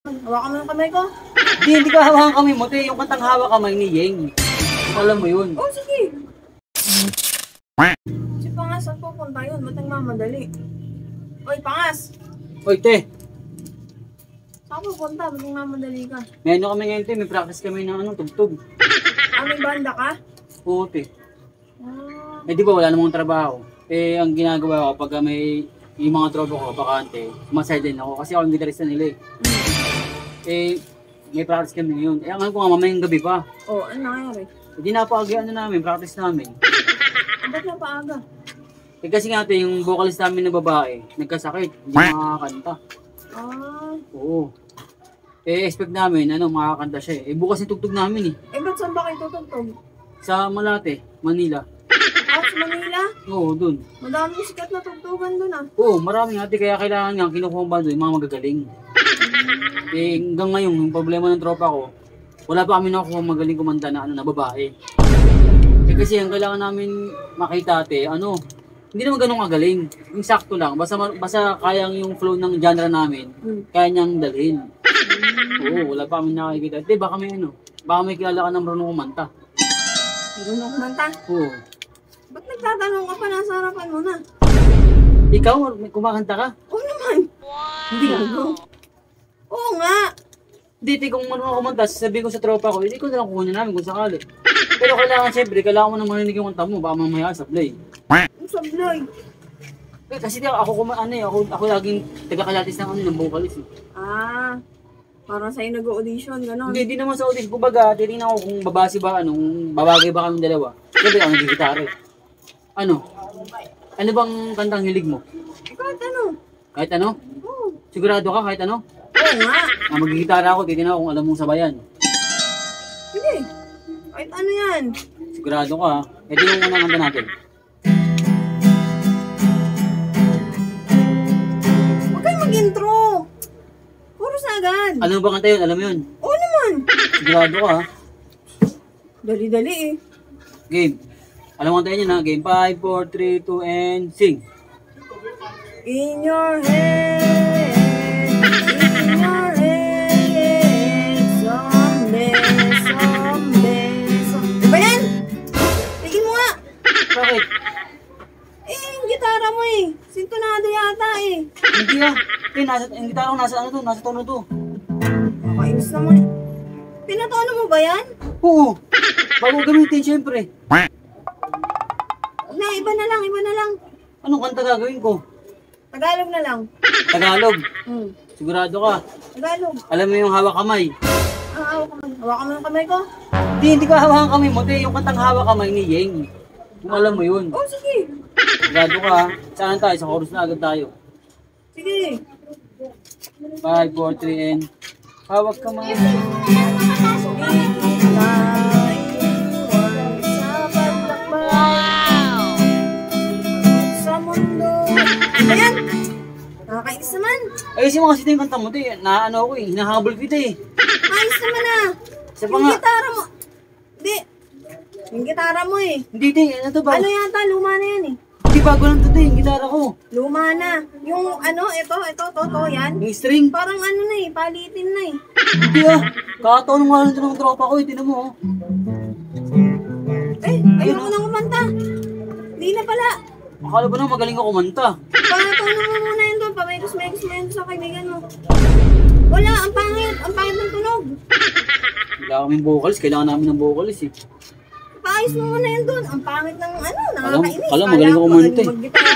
Hawakan mo yung kamay ko. Hindi ka hawakan kamay mo, te. Yung kantang hawak kamay ni Yeng. Alam mo yun. Oh, sige. Si Pangas, saan pupunta yun? Ba't nagmamadali? Oy, Pangas! Oy, te. Saan pupunta? Ba't nagmamadali ka? May ano kami ngayon, te. May practice kami ng tugtog. Ah, may banda ka? Oo, te. Ah. Eh, di ba wala namang trabaho? Eh, ang ginagawa ko pag may yung mga tropa ko, bakante, sumaside din ako kasi ako yung gitarista nila eh. Eh, may practice kami ngayon. Eh, ang alam ko nga, mamayang gabi pa. Oh, ano nangyari? Hindi napakagyan namin, practice namin. Ba't na paaga? Eh, kasi nga ate, yung vocalist namin na babae, nagkasakit, hindi makakanta. Ah. Oo. Eh, expect namin, makakanta siya eh. Eh, bukas yung tugtog namin eh. Eh, ba't saan ba kayo tutugtog? Sa Malate, Manila. Ah, sa Manila? Oo, dun. Madaming sikat na tugtugan dun ah. Oo, maraming ate, kaya kailangan nga kinukuha ba doon, yung mga magagaling. Eh, hanggang ngayon, yung problema ng tropa ko, wala pa kami nakukuha magaling kumanta na babae. Eh, kasi ang kailangan namin makita ate, hindi naman ganun kagaling. Yung sakto lang, basta kayang yung flow ng genre namin, kaya niyang dalhin. Oo, wala pa kami nakikita. Ate, baka may kilala ka ng marunong kumanta. Marunong kumanta? Oo. Ba't nagtatanong ka pa? Nasa harapan mo na. Ikaw, kumakanta ka? Oo naman. Hindi nga. Oo nga. Dito kung marunong kumanta, sasabihin ko sa tropa ko, hindi ko na lang kukunin namin kung sakali. Pero kailangan mo nang marinig yung kanta mo, baka mamaya sablay. Ang sablay. Eh, kasi ako laging taga-kalatis ng vocalist eh. Ah, parang sa'yo nag-audition, gano'n. Hindi naman sa audition. Kumbaga, titingnan ko kung babasi ba, kung babagay ba kami dalawa. Siyempre ako nag-gitara eh. Ano bang kantang hilig mo? Kahit ano. Kahit ano? Oo. Sigurado ka kahit ano? Oo nga. Mag-gitara ako, titingnan ko kung alam mong sabayan. Sige. Kahit ano yan. Sigurado ka ha? Ito yung unang kanta natin. Huwag kayo mag-intro. Puros na agad. Alam mo ba kanta yun? Alam mo yun? Oo naman. Sigurado ka ha? Dali-dali eh. Game. Alam mo kanta yun ha? Game 5, 4, 3, 2, and sing. In your head, someday. Diba yan? Tigil mo nga. Bakit? Eh, yung gitara mo eh. Sintonado yata eh. Hindi ah. Yung gitara ko nasa tono to. Nakainis naman. Pinatono mo ba yan? Oo. Bago gamitin syempre. Iba na lang. Anong kanta gagawin ko? Tagalog na lang. Tagalog. Sigurado ka. Tagalog. Alam mo yung hawak kamay. Hawakan mo yung kamay ko. Hindi ka hawakan kamay mo. Yung kantang hawak kamay ni Yeng. Kung alam mo yun. Oh, sige. Sigurado ka. Saan tayo? Sa chorus na agad tayo. Sige. 5, 4, 3, and hawak kamay. Ayan! Nakakainis naman. Ayusin mo kasi ito yung kanta mo. Ako eh. Hinahabol kita eh. Ayos naman ah. Isa pa Yung nga. gitara mo. Hindi. Yung gitara mo eh. Hindi ano to ba? Ano yata? Luma na yan eh. Hindi bago lang to yung gitara ko. Luma na. Yung ito, yan. Yung string. Parang ano na eh, palitin na eh. Hindi ah. Kakataon nga lang ito ng tropa ko eh. Tinan mo oh. Ayoko nang kumanta. Hindi na pala. Akala ba nang magaling ka kumanta? Patono mo muna yun doon. Pamegos-megos mo yun sa kaibigan mo. Wala, ang pangit. Ang pangit ng tunog. Kailangan kaming vocalist. Kailangan namin ng vocalist eh. Paayos mo muna yun doon. Ang pangit ng nakakainis. Kala magaling ka kumanta eh. Maggitara.